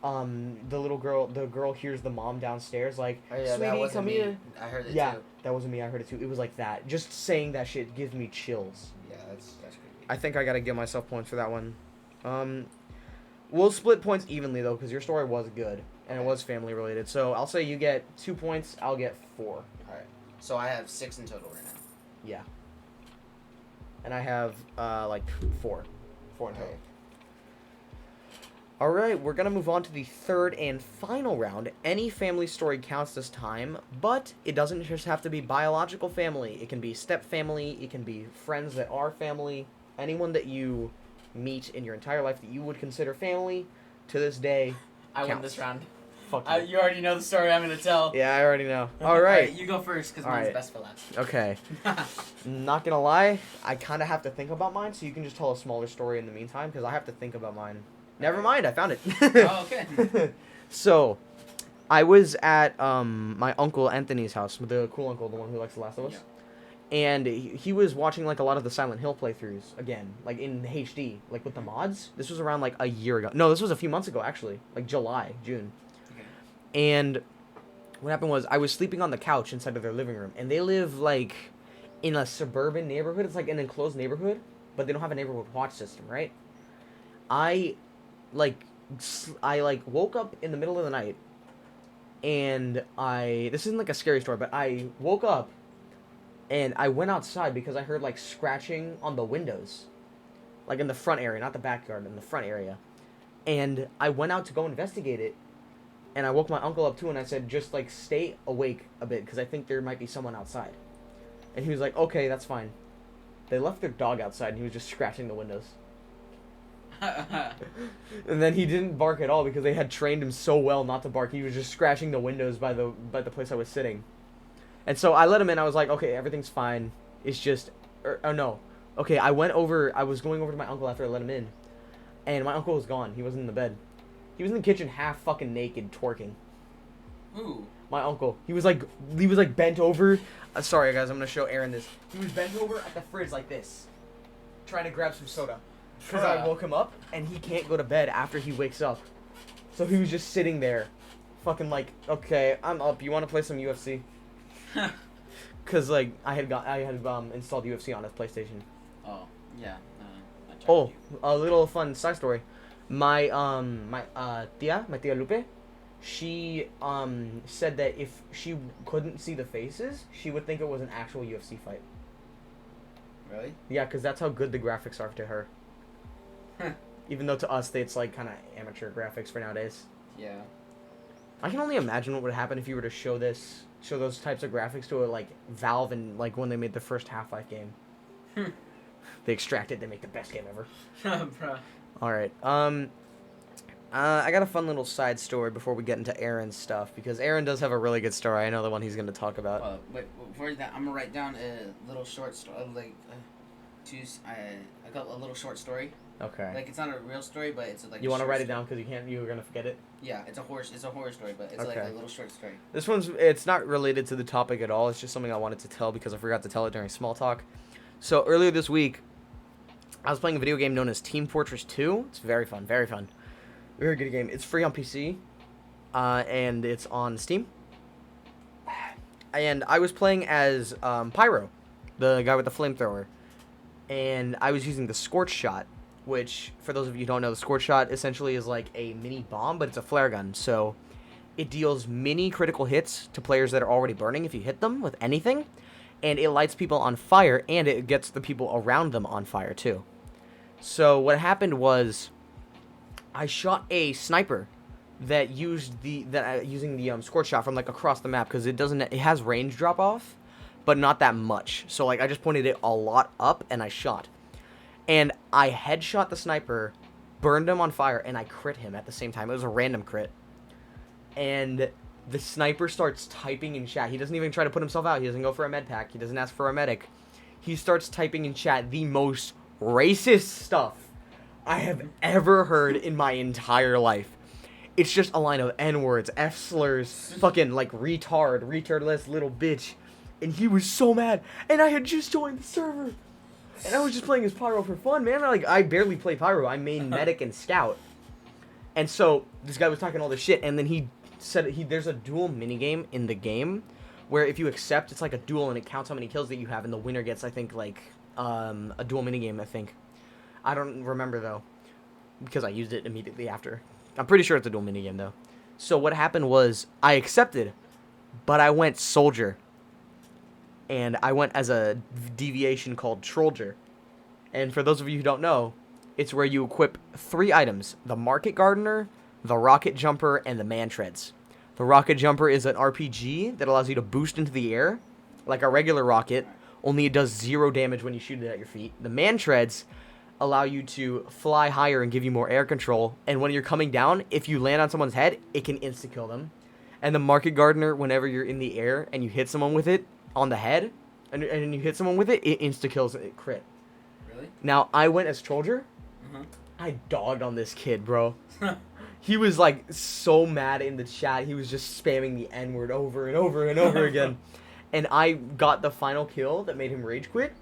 the girl hears the mom downstairs, like, oh, yeah, sweetie, come here. I heard it too. Yeah, that wasn't me. I heard it too. It was like that. Just saying that shit gives me chills. Yeah, that's creepy. I think I gotta give myself points for that one. We'll split points evenly though, because your story was good and it was family related. So I'll say you get 2 points. I'll get 4. All right. So I have 6 in total right now. Yeah. And I have, like, 4. 4 in total. Okay. Alright, we're gonna move on to the third and final round. Any family story counts this time, but it doesn't just have to be biological family. It can be step family, it can be friends that are family, anyone that you meet in your entire life that you would consider family to this day. I won this round. Fuck you. You already know the story I'm gonna tell. Yeah, I already know. Alright. You go first, because mine's best for last. Okay. Not gonna lie, I kind of have to think about mine, so you can just tell a smaller story in the meantime, because I have to think about mine. Never mind, I found it. Oh, okay. So, I was at my uncle Anthony's house, the cool uncle, the one who likes The Last of Us. Yeah. And he was watching, like, a lot of the Silent Hill playthroughs, again, like, in HD, like, with the mods. This was around, like, a year ago. No, this was a few months ago, actually. Like, June. Okay. And what happened was, I was sleeping on the couch inside of their living room, and they live, like, in a suburban neighborhood. It's, like, an enclosed neighborhood, but they don't have a neighborhood watch system, right? I woke up in the middle of the night, and this isn't, like, a scary story, but I woke up, and I went outside because I heard, like, scratching on the windows. Like, in the front area, not the backyard, in the front area. And I went out to go investigate it, and I woke my uncle up, too, and I said, just, like, stay awake a bit, because I think there might be someone outside. And he was like, okay, that's fine. They left their dog outside, and he was just scratching the windows. And then he didn't bark at all because they had trained him so well not to bark. He was just scratching the windows by the place I was sitting. And so I let him in. I was like, okay, everything's fine. It's just, oh no. Okay, I was going over to my uncle after I let him in. And my uncle was gone. He wasn't in the bed. He was in the kitchen half fucking naked twerking. Ooh. My uncle. He was like bent over. Sorry guys, I'm going to show Aaron this. He was bent over at the fridge like this. Trying to grab some soda. Because I woke him up, and he can't go to bed after he wakes up. So he was just sitting there, fucking like, okay, I'm up. You want to play some UFC? Because, like, I had installed UFC on his PlayStation. Oh, yeah. A little fun side story. My tia Lupe, she said that if she couldn't see the faces, she would think it was an actual UFC fight. Really? Yeah, because that's how good the graphics are to her. Even though to us, it's like kind of amateur graphics for nowadays. Yeah. I can only imagine what would happen if you were to show those types of graphics to like Valve and like when they made the first Half-Life game. They extracted to make the best game ever. Bruh. All right. I got a fun little side story before we get into Aaron's stuff because Aaron does have a really good story. I know the one he's going to talk about. Wait, before that, I'm gonna write down a little short story, I got a little short story. Okay. Like it's not a real story, but it's like. You want to write it down because you were gonna forget it. Yeah, it's a horror story, but it's like a little short story. It's not related to the topic at all. It's just something I wanted to tell because I forgot to tell it during small talk. So earlier this week, I was playing a video game known as Team Fortress 2. It's very fun, very fun. Very good game. It's free on PC, and it's on Steam. And I was playing as Pyro, the guy with the flamethrower. And I was using the Scorch Shot, which, for those of you who don't know, the Scorch Shot essentially is like a mini bomb, but it's a flare gun. So it deals mini critical hits to players that are already burning if you hit them with anything. And it lights people on fire, and it gets the people around them on fire, too. So what happened was I shot a sniper that using the Scorch Shot from like across the map because it has range drop off, but not that much. So like I just pointed it a lot up and I shot, and I headshot the sniper, burned him on fire, and I crit him at the same time. It was a random crit, and the sniper starts typing in chat. He doesn't even try to put himself out. He doesn't go for a med pack. He doesn't ask for a medic. He starts typing in chat the most racist stuff I have ever heard in my entire life. It's just a line of N-words, F-slurs, fucking, like, retardless little bitch. And he was so mad. And I had just joined the server. And I was just playing as Pyro for fun, man. I barely play Pyro. I main medic and scout. And so, this guy was talking all this shit, and then he said there's a duel minigame in the game, where if you accept, it's like a duel, and it counts how many kills that you have, and the winner gets, I think, like, a duel minigame, I think. I don't remember, though, because I used it immediately after. I'm pretty sure it's a dual minigame, though. So what happened was, I accepted, but I went soldier. And I went as a deviation called Trolldier. And for those of you who don't know, it's where you equip 3 items. The Market Gardener, the Rocket Jumper, and the Man Treads. The Rocket Jumper is an RPG that allows you to boost into the air, like a regular rocket, only it does 0 damage when you shoot it at your feet. The Man Treads allow you to fly higher and give you more air control, and when you're coming down, if you land on someone's head, it can insta-kill them. And the Market Gardener, whenever you're in the air and you hit someone with it on the head, and you hit someone with it, it insta-kills it, crit. Really? Now, I went as Trolldier. I dogged on this kid, bro. He was, like, so mad in the chat, he was just spamming the N-word over and over and over again. And I got the final kill that made him rage quit.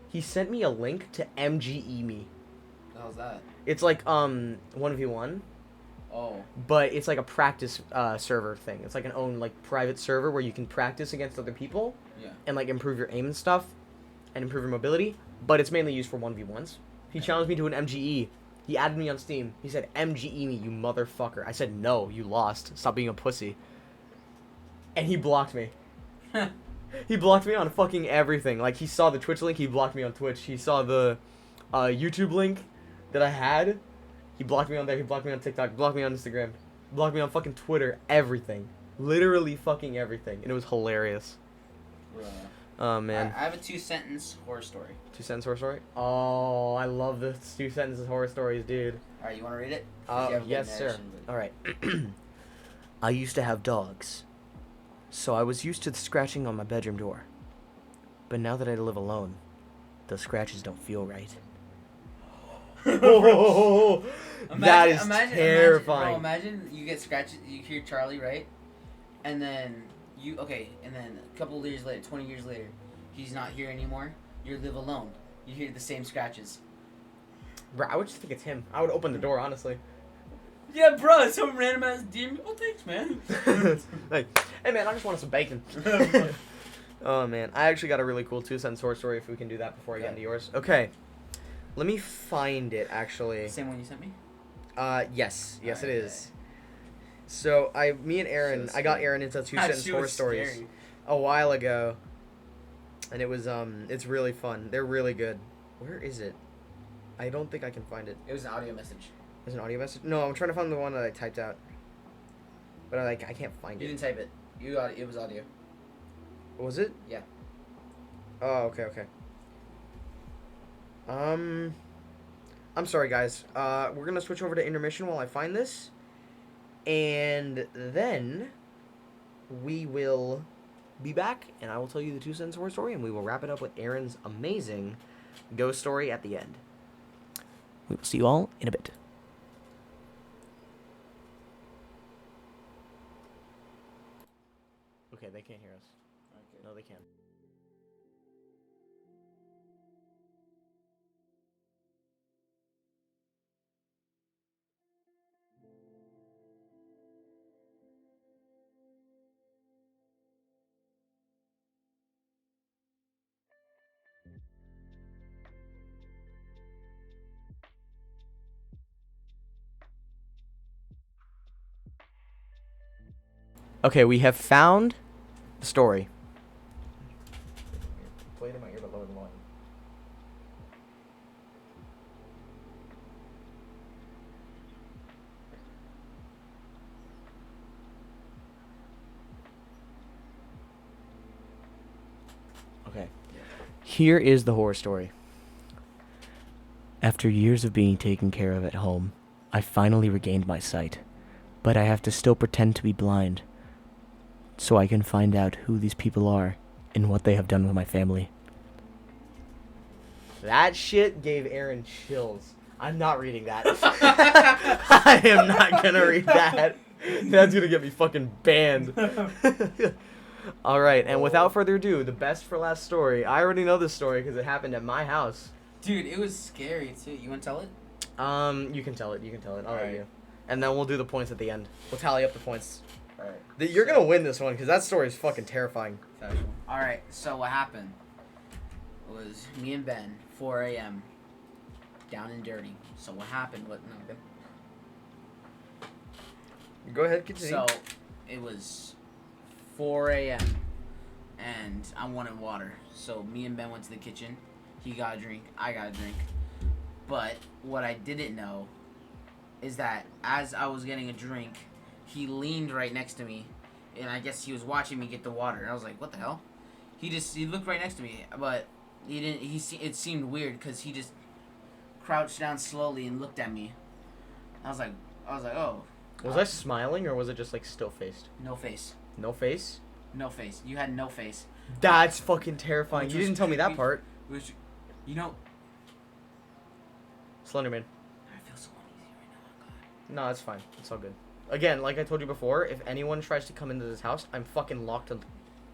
He sent me a link to MGE me. How's that? It's like 1v1. Oh. But it's like a practice server thing. It's like an own like private server where you can practice against other people. Yeah. And like improve your aim and stuff, and improve your mobility. But it's mainly used for 1v1s. He challenged me to an MGE. He added me on Steam. He said, "MGE me, you motherfucker." I said, "No, you lost. Stop being a pussy." And he blocked me. He blocked me on fucking everything. Like, he saw the Twitch link, he blocked me on Twitch. He saw the YouTube link that I had. He blocked me on there. He blocked me on TikTok. Blocked me on Instagram. Blocked me on fucking Twitter. Everything. Literally fucking everything. And it was hilarious. Oh, man. I have a 2-sentence horror story. 2-sentence horror story? Oh, I love the 2-sentence horror stories, dude. Alright, you want to read it? Yes, sir. Alright. I used to have dogs. So I was used to the scratching on my bedroom door. But now that I live alone, the scratches don't feel right. Oh, that is terrifying. Imagine you get scratches, you hear Charlie, right? And then a couple of years later, 20 years later, he's not here anymore. You live alone. You hear the same scratches. Bro, I would just think it's him. I would open the door, honestly. Yeah, bro, some random ass demon. Oh, thanks, man. Like, hey, man, I just wanted some bacon. Oh, man. I actually got a really cool 2-sentence horror story if we can do that before I get into yours. Okay. Let me find it, actually. Same one you sent me? Yes. Yes, it is. So, me and Aaron, I got Aaron into 2-sentence horror stories a while ago. And it was, it's really fun. They're really good. Where is it? I don't think I can find it. It was an audio message. There's an audio message? No, I'm trying to find the one that I typed out. But I can't find it. You didn't type it. It was audio. Was it? Yeah. Oh, okay. I'm sorry, guys. We're gonna switch over to intermission while I find this. And then we will be back, and I will tell you the 2-sentence horror story, and we will wrap it up with Aaron's amazing ghost story at the end. We will see you all in a bit. Okay, they can't hear us. Okay. No, they can't. Okay, we have found the story. Play it in my ear, but lower the volume. Okay. Here is the horror story. After years of being taken care of at home, I finally regained my sight. But I have to still pretend to be blind, so I can find out who these people are and what they have done with my family. That shit gave Aaron chills. I'm not reading that. I am not gonna read that. That's gonna get me fucking banned. Alright, and without further ado, the best for last story. I already know this story because it happened at my house. Dude, it was scary too. You want to tell it? You can tell it. I'll let you. And then we'll do the points at the end. We'll tally up the points. Alright. You're gonna win this one because that story is fucking terrifying. Alright, so what happened was me and Ben, 4 a.m., down and dirty. So what happened? Go ahead, continue. So it was 4 a.m. and I wanted water. So me and Ben went to the kitchen. He got a drink. I got a drink. But what I didn't know is that as I was getting a drink, he leaned right next to me, and I guess he was watching me get the water. And I was like, "What the hell?" He looked right next to me, but he didn't. It seemed weird because he just crouched down slowly and looked at me. I was like, "Oh." Was I smiling or was it just like still faced? No face. No face? No face. You had no face. That's fucking terrifying. You didn't tell me that part. Which, you know. Slenderman. I feel so uneasy right now. God. No, it's fine. It's all good. Again, like I told you before, if anyone tries to come into this house, I'm fucking locked and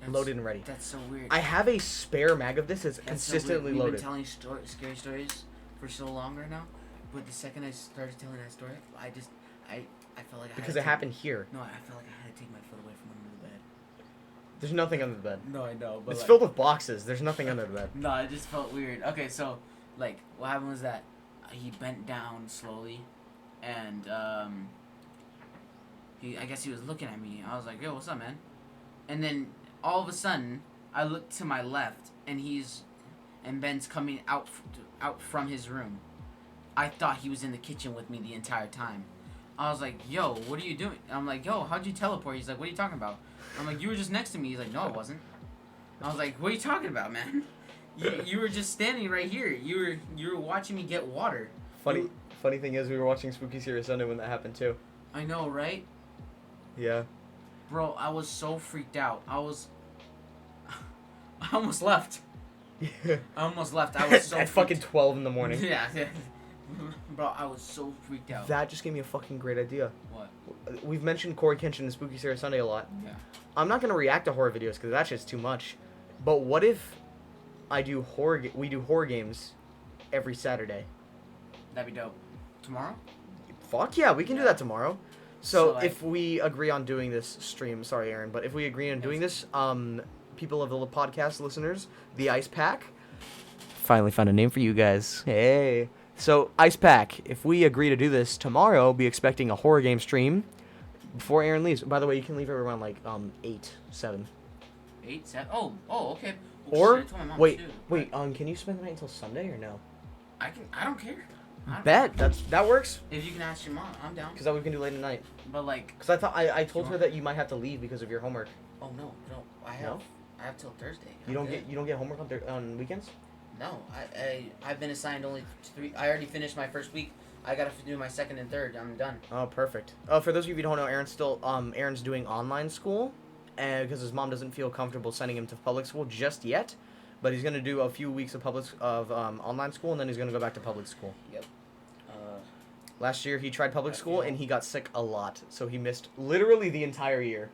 loaded and ready. That's so weird. I have a spare mag of this that's consistently so loaded. We've been telling scary stories for so long right now, but the second I started telling that story, I felt like because it happened here. No, I felt like I had to take my foot away from under the bed. There's nothing under the bed. No, I know, but it's filled with boxes. There's nothing under the bed. No, it just felt weird. Okay, so like what happened was that he bent down slowly, and I guess he was looking at me. I was like, "Yo, what's up, man?" And then all of a sudden, I looked to my left, and Ben's coming out from his room. I thought he was in the kitchen with me the entire time. I was like, "Yo, what are you doing?" I'm like, "Yo, how'd you teleport?" He's like, "What are you talking about?" I'm like, "You were just next to me." He's like, "No, I wasn't." I was like, "What are you talking about, man? You were just standing right here. You were watching me get water." Funny thing is, we were watching Spooky Serious Sunday when that happened too. I know, right? Yeah. Bro, I was so freaked out. I almost left. Yeah. I almost left. I was so at fucking 12 in the morning. Yeah. Bro, I was so freaked out. That just gave me a fucking great idea. What? We've mentioned Corey Kenshin and Spooky Sarah Sunday a lot. Yeah. I'm not gonna react to horror videos because that's just too much. But what if we do horror games every Saturday? That'd be dope. Tomorrow? Fuck yeah, we can do that tomorrow. So like, if we agree on doing this stream, sorry Aaron, but if we agree on doing this, people of the podcast listeners, the Ice Pack. Finally found a name for you guys. Hey. So, Ice Pack, if we agree to do this tomorrow, be expecting a horror game stream before Aaron leaves. By the way, you can leave around like 8, 7. 8, 7? Oh, okay. Or, shit, I told my mom wait, too. can you spend the night until Sunday or no? I don't care. That works. If you can ask your mom, I'm down. Because that we can do late at night. But like... Because I thought, I told her that you might have to leave because of your homework. Oh, no. I have till Thursday. You don't get homework on weekends? No, I've been assigned only 3. I already finished my first week. I gotta do my second and third. I'm done. Oh, perfect. Oh, for those of you who don't know, Aaron's doing online school, because his mom doesn't feel comfortable sending him to public school just yet. but he's gonna do a few weeks of online school, and then he's gonna go back to public school. Yep. Last year he tried public school and he got sick a lot, so he missed literally the entire year.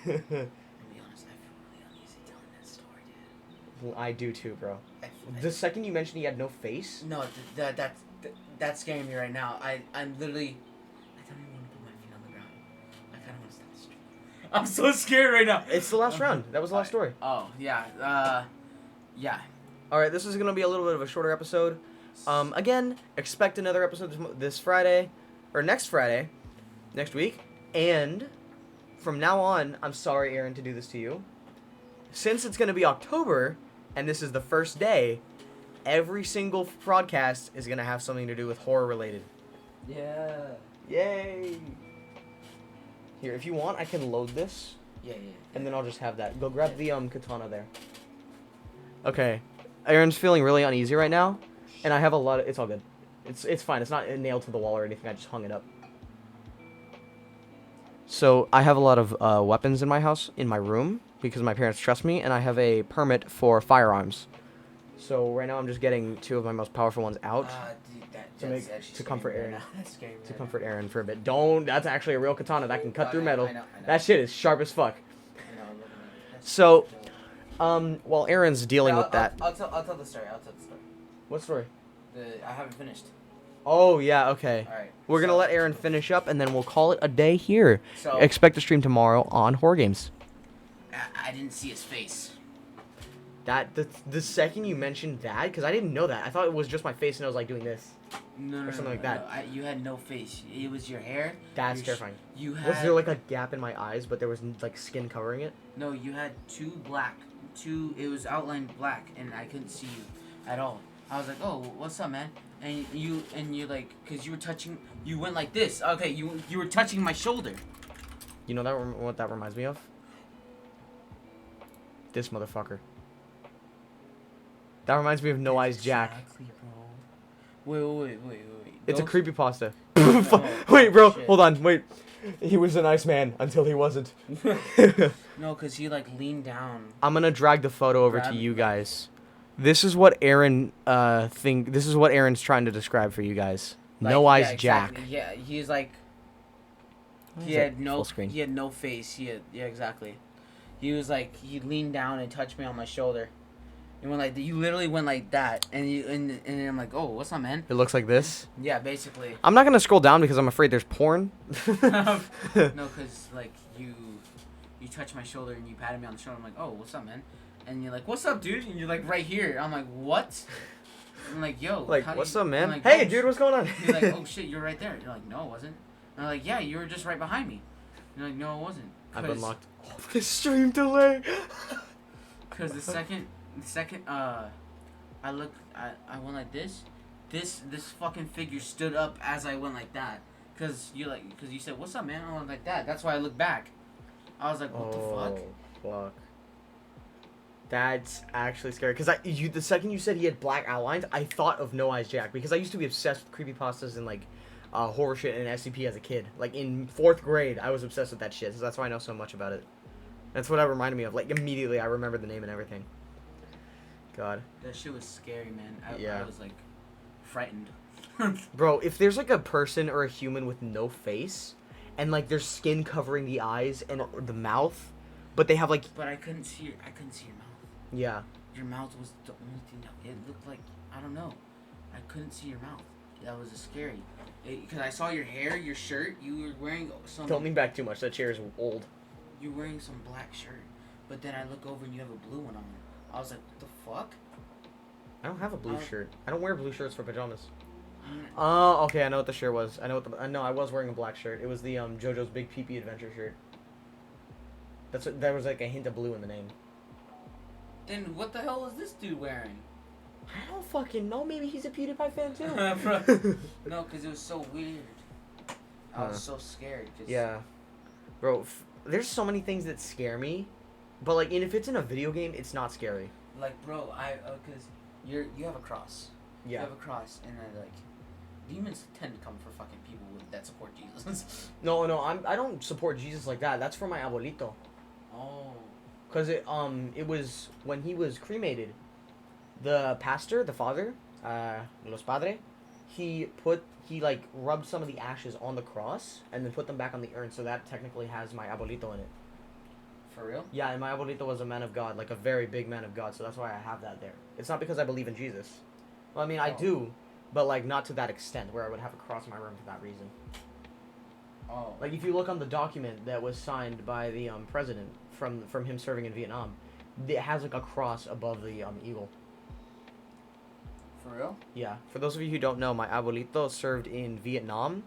To be honest, I feel really uneasy telling that story, dude. Well, I do too, bro. The second you mentioned he had no face. No, that's scaring me right now. I'm literally. I don't even want to put my feet on the ground. I kind of want to stop the stream. I'm so scared right now. It's the last round. That was the last story. Oh yeah. Yeah. All right, this is gonna be a little bit of a shorter episode. Again, expect another episode this Friday, or next Friday, next week. And from now on, I'm sorry, Aaron, to do this to you. Since it's gonna be October, and this is the first day, every single broadcast is gonna have something to do with horror related. Yeah. Yay! Here, if you want, I can load this. Yeah. And then I'll just have that. Go grab the katana there. Okay, Aaron's feeling really uneasy right now. And I have a lot of... It's all good. It's fine. It's not nailed to the wall or anything. I just hung it up. So, I have a lot of weapons in my house, in my room, because my parents trust me, and I have a permit for firearms. So, right now I'm just getting 2 of my most powerful ones out Dude, to comfort Aaron. That's scary. To comfort Aaron for a bit. Don't... That's actually a real katana that can cut through metal. I know. That shit is sharp as fuck. I know, So, while Aaron's dealing with that... I'll tell the story. What story? I haven't finished. Oh, yeah, okay. Alright. We're going to let Aaron finish up, and then we'll call it a day here. So, Expect to stream tomorrow on Horror Games. I didn't see his face. The second you mentioned that, because I didn't know that. I thought it was just my face, and I was, like, doing this. No, something like that. You had no face. It was your hair. That's terrifying. You had... Was there, like, a gap in my eyes, but there was, like, skin covering it? No, you had it was outlined black, and I couldn't see you at all. I was like, oh, what's up, man? And you like, cause you went like this. Okay, you were touching my shoulder. You know what that reminds me of? This motherfucker. That reminds me of No Eyes Jack. Exactly, bro. Wait. It's a Don't- creepypasta. No, Wait, bro, shit. hold on, wait. He was a nice man until he wasn't. No, cause he like leaned down. I'm gonna drag the photo over to Grab it. you guys. This is what Aaron this is what Aaron's trying to describe for you guys. No Eyes exactly. Jack. Yeah, he's like What he is it? had no Full screen. he had no face. Yeah, exactly. He was like he leaned down and touched me on my shoulder. And went like you literally went like that, and then I'm like, oh, what's up, man? It looks like this. Yeah, basically. I'm not gonna scroll down because I'm afraid there's porn. No, cause like you touched my shoulder and you patted me on the shoulder. I'm like, oh, what's up, man? And you're like, what's up, dude? And you're like, right here. I'm like, what? I'm like, yo. Like, how do what's you-" up, man? I'm like, Hey, "Oh, dude, what's going on? You're like, oh shit, you're right there. You're like, no, it wasn't. And I'm like, yeah, you were just right behind me. You're like, no, it wasn't. I've unlocked all the stream delay. Cause the second I looked, I went like this. This fucking figure stood up as I went like that. Cause you said, what's up, man? I went like that. That's why I looked back. I was like, what the fuck? Fuck. That's actually scary. Because the second you said he had black outlines, I thought of No Eyes Jack. Because I used to be obsessed with creepypastas and, like, horror shit and SCP as a kid. Like, in 4th grade, I was obsessed with that shit. So that's why I know so much about it. That's what it reminded me of. Like, immediately, I remembered the name and everything. God. That shit was scary, man. Yeah. I was, like, frightened. Bro, if there's, like, a person or a human with no face, and, like, there's skin covering the eyes and the mouth, but they have, like... But I couldn't see your mouth. Yeah. Your mouth was the only thing that it looked like. I don't know. I couldn't see your mouth. That was scary. Because I saw your hair, your shirt. You were wearing some. Don't lean back too much. That chair is old. You're wearing some black shirt, but then I look over and you have a blue one on. I was like, what the fuck? I don't have a blue shirt. I don't wear blue shirts for pajamas. Mm. Oh, okay. I know what the shirt was. I know what no, I was wearing a black shirt. It was the JoJo's Big Pee-Pee Adventure shirt. There was like a hint of blue in the name. Then what the hell is this dude wearing? I don't fucking know. Maybe he's a PewDiePie fan too. No, because it was so weird. I was so scared. Yeah. Bro, there's so many things that scare me. But, like, if it's in a video game, it's not scary. Like, bro, because you have a cross. Yeah. You have a cross, and like, demons tend to come for fucking people that support Jesus. No, I don't support Jesus like that. That's for my abuelito. Oh. Because it was when he was cremated, the pastor, the father, los padre, he like rubbed some of the ashes on the cross and then put them back on the urn, so that technically has my abuelito in it. For real? Yeah, and my abuelito was a man of God, like a very big man of God, so that's why I have that there. It's not because I believe in Jesus. Well, I mean, I do, but like not to that extent where I would have a cross in my room for that reason. Oh. Like if you look on the document that was signed by the president from him serving in Vietnam, it has like a cross above the eagle. For real? Yeah. For those of you who don't know, my abuelito served in Vietnam,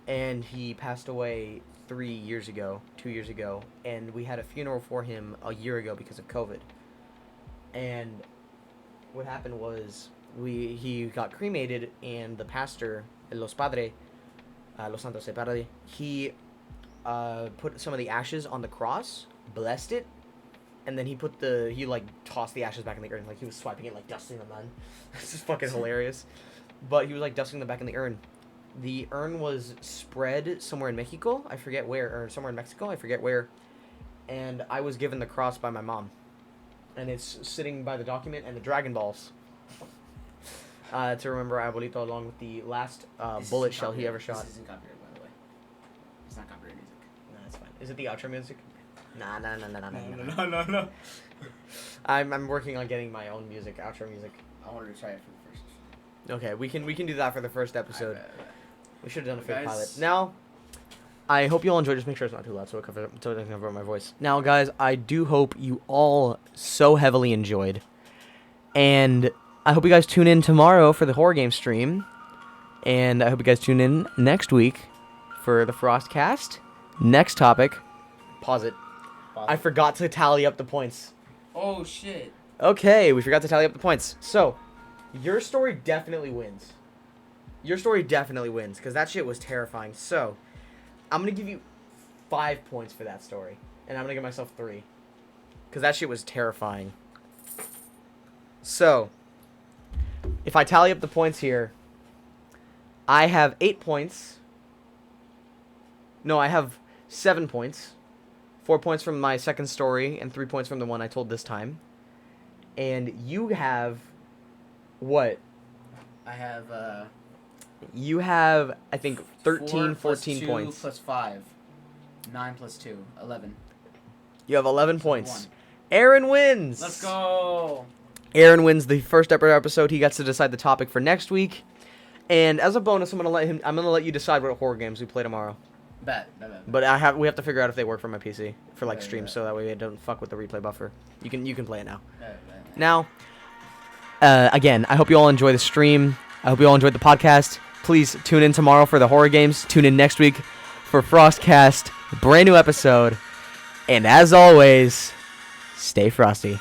and he passed away 2 years ago, and we had a funeral for him a year ago because of COVID. And what happened was he got cremated, and the pastor, los padre, los santos de padre, he put some of the ashes on the cross, blessed it, and then he tossed the ashes back in the urn, like he was swiping it, like dusting them on. It's just fucking hilarious. But he was like dusting them back in the urn. The urn was spread somewhere in Mexico, I forget where, or somewhere in Mexico, I forget where. And I was given the cross by my mom. And it's sitting by the document and the Dragon Balls. To remember Abuelito along with the last bullet shell he ever shot. This isn't copyright, by the way. It's not copyright music. No, it's fine. Is it the outro music? Nah. No. I'm working on getting my own music, outro music. I wanted to try it for the first. Okay, we can do that for the first episode. I bet. We should have done a fake Guys. pilot. Now, I hope you all enjoyed. Just make sure it's not too loud so it doesn't cover up my voice. Now, guys, I do hope you all so heavily enjoyed. And I hope you guys tune in tomorrow for the horror game stream. And I hope you guys tune in next week for the Frostcast. Next topic. Pause it. I forgot to tally up the points. Oh, shit. Okay, we forgot to tally up the points. So, your story definitely wins. Because that shit was terrifying. So, I'm going to give you 5 points for that story. And I'm going to give myself 3. Because that shit was terrifying. So, if I tally up the points here, I have 8 points. No, I have 7 points. 4 points from my second story and 3 points from the one I told this time. And you have what? I have You have, I think, 13, 4 14 2 points. plus 5. 9 plus 2. 11. You have 11 points. Aaron wins. Let's go. Aaron wins the first episode. He gets to decide the topic for next week. And as a bonus, I'm gonna let you decide what horror games we play tomorrow. Bet. But we have to figure out if they work for my PC for like Right, streams, right. so that way it don't fuck with the replay buffer. You can play it now. Bet. Now, again, I hope you all enjoy the stream. I hope you all enjoyed the podcast. Please tune in tomorrow for the horror games. Tune in next week for Frostcast, brand new episode. And as always, stay frosty.